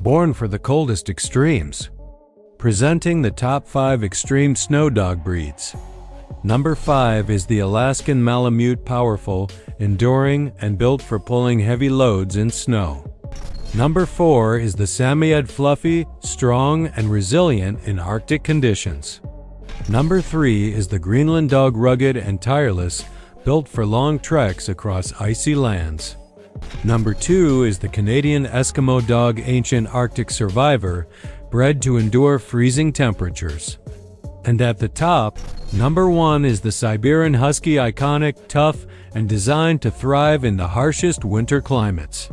born for the coldest extremes. Presenting the top 5 extreme snow dog breeds. Number 5 is the Alaskan Malamute, powerful, enduring, and built for pulling heavy loads in snow. Number 4 is the Samoyed, fluffy, strong, and resilient in Arctic conditions. Number 3 is the Greenland Dog, rugged and tireless, built for long treks across icy lands. Number 2 is the Canadian Eskimo Dog, ancient Arctic survivor, bred to endure freezing temperatures. And at the top, number 1 is the Siberian Husky, iconic, tough, and designed to thrive in the harshest winter climates.